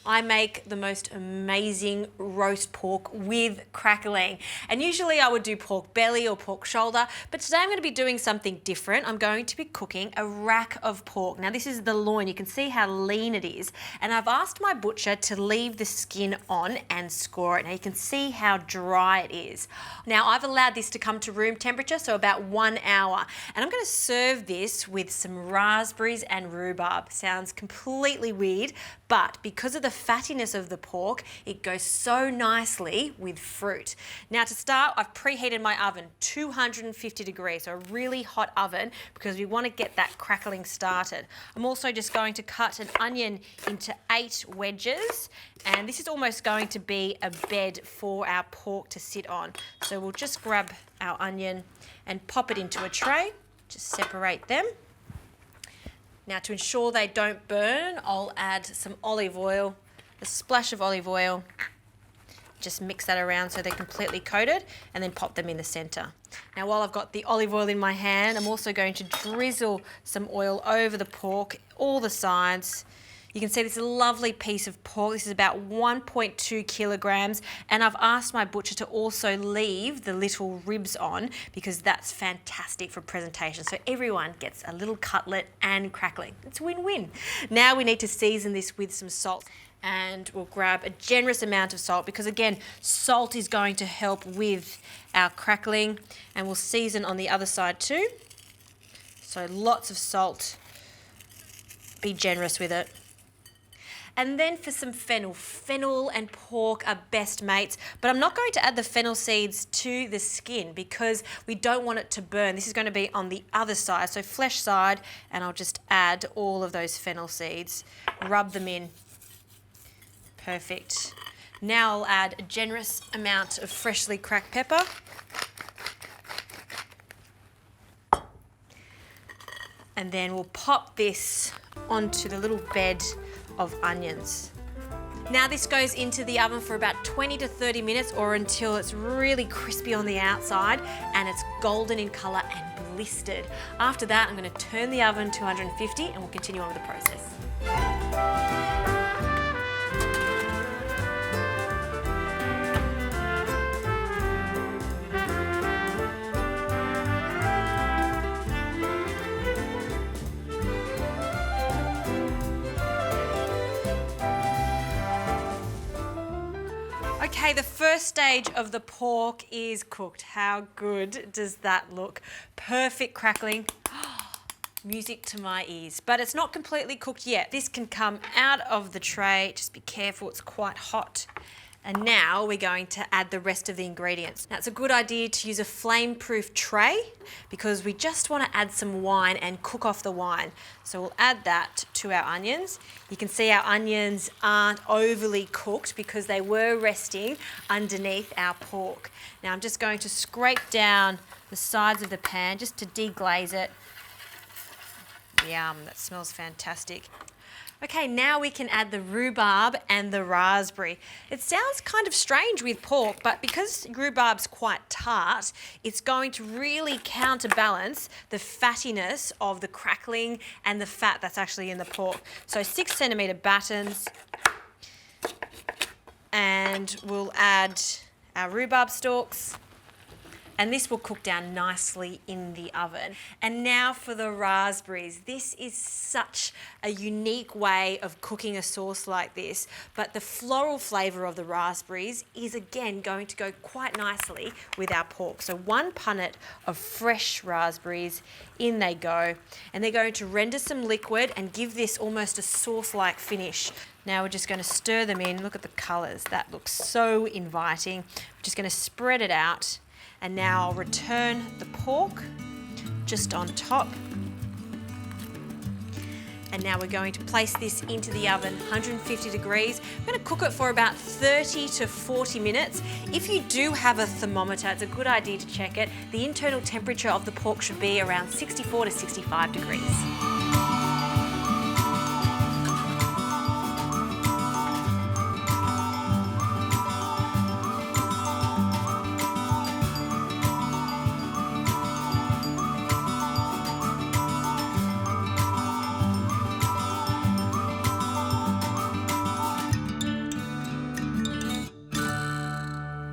I make the most amazing roast pork with crackling. And usually I would do pork belly or pork shoulder, but today I'm going to be doing something different. I'm going to be cooking a rack of pork. Now this is the loin. You can see how lean it is. And I've asked my butcher to leave the skin on and score it. Now you can see how dry it is. Now I've allowed this to come to room temperature, so about 1 hour. And I'm going to serve this with some raspberries and rhubarb. Sounds completely weird, but because of the fattiness of the pork, it goes so nicely with fruit. Now to start, I've preheated my oven, 250 degrees, so a really hot oven because we want to get that crackling started. I'm also just going to cut an onion into 8 wedges, and this is almost going to be a bed for our pork to sit on. So we'll just grab our onion and pop it into a tray, just separate them. Now to ensure they don't burn, I'll add some olive oil, a splash of olive oil, just mix that around so they're completely coated, and then pop them in the center. Now while I've got the olive oil in my hand, I'm also going to drizzle some oil over the pork, all the sides. You can see this is a lovely piece of pork. This is about 1.2 kilograms, and I've asked my butcher to also leave the little ribs on because that's fantastic for presentation. So everyone gets a little cutlet and crackling. It's win-win. Now we need to season this with some salt, and we'll grab a generous amount of salt because again, salt is going to help with our crackling, and we'll season on the other side too. So lots of salt. Be generous with it. And then for some fennel. Fennel and pork are best mates, but I'm not going to add the fennel seeds to the skin because we don't want it to burn. This is going to be on the other side, so flesh side, and I'll just add all of those fennel seeds, rub them in. Perfect. Now I'll add a generous amount of freshly cracked pepper. And then we'll pop this onto the little bed of onions. Now this goes into the oven for about 20 to 30 minutes or until it's really crispy on the outside and it's golden in colour and blistered. After that, I'm going to turn the oven to 250 and we'll continue on with the process. Okay, the first stage of the pork is cooked. How good does that look? Perfect crackling. Music to my ears. But it's not completely cooked yet. This can come out of the tray. Just be careful, it's quite hot. And now we're going to add the rest of the ingredients. Now it's a good idea to use a flame-proof tray because we just want to add some wine and cook off the wine. So we'll add that to our onions. You can see our onions aren't overly cooked because they were resting underneath our pork. Now I'm just going to scrape down the sides of the pan just to deglaze it. Yum, that smells fantastic. Okay, now we can add the rhubarb and the raspberry. It sounds kind of strange with pork, but because rhubarb's quite tart, it's going to really counterbalance the fattiness of the crackling and the fat that's actually in the pork. So 6 centimetre battens, and we'll add our rhubarb stalks. And this will cook down nicely in the oven. And now for the raspberries. This is such a unique way of cooking a sauce like this, but the floral flavour of the raspberries is again going to go quite nicely with our pork. So 1 punnet of fresh raspberries, in they go, and they're going to render some liquid and give this almost a sauce-like finish. Now we're just going to stir them in. Look at the colours. That looks so inviting. We're just going to spread it out. And now I'll return the pork just on top. And now we're going to place this into the oven, 150 degrees. I'm going to cook it for about 30 to 40 minutes. If you do have a thermometer, it's a good idea to check it. The internal temperature of the pork should be around 64 to 65 degrees.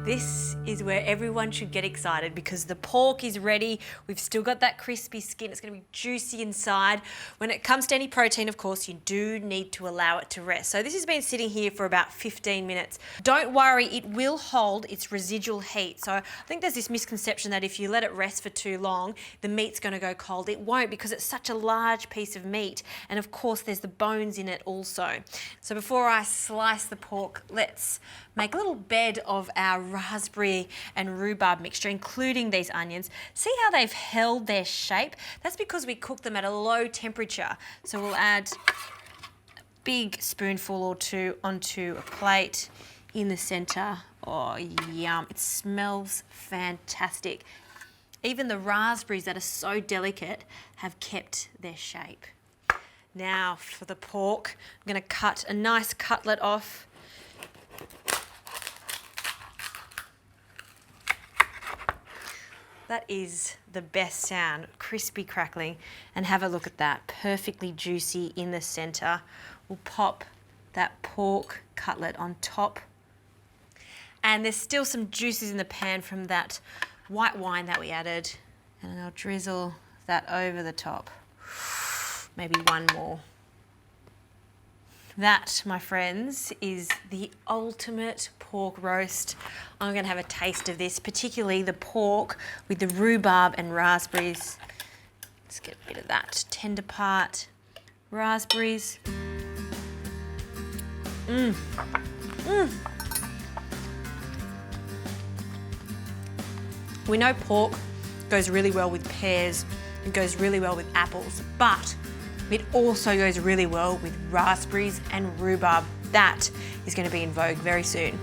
This is where everyone should get excited because the pork is ready. We've still got that crispy skin. It's going to be juicy inside. When it comes to any protein, of course, you do need to allow it to rest. So this has been sitting here for about 15 minutes. Don't worry, it will hold its residual heat. So I think there's this misconception that if you let it rest for too long, the meat's going to go cold. It won't because it's such a large piece of meat. And of course, there's the bones in it also. So before I slice the pork, let's make a little bed of our raspberry and rhubarb mixture, including these onions. See how they've held their shape? That's because we cooked them at a low temperature. So we'll add a big spoonful or two onto a plate in the center. Oh, yum. It smells fantastic. Even the raspberries that are so delicate have kept their shape. Now for the pork, I'm going to cut a nice cutlet off. That is the best sound, crispy crackling, and have a look at that, perfectly juicy in the center. We'll pop that pork cutlet on top. And there's still some juices in the pan from that white wine that we added. And I'll drizzle that over the top. Maybe one more. That, my friends, is the ultimate pork roast. I'm going to have a taste of this, particularly the pork with the rhubarb and raspberries. Let's get a bit of that tender part. Raspberries. We know pork goes really well with pears, it goes really well with apples, but it also goes really well with raspberries and rhubarb. That is going to be in vogue very soon.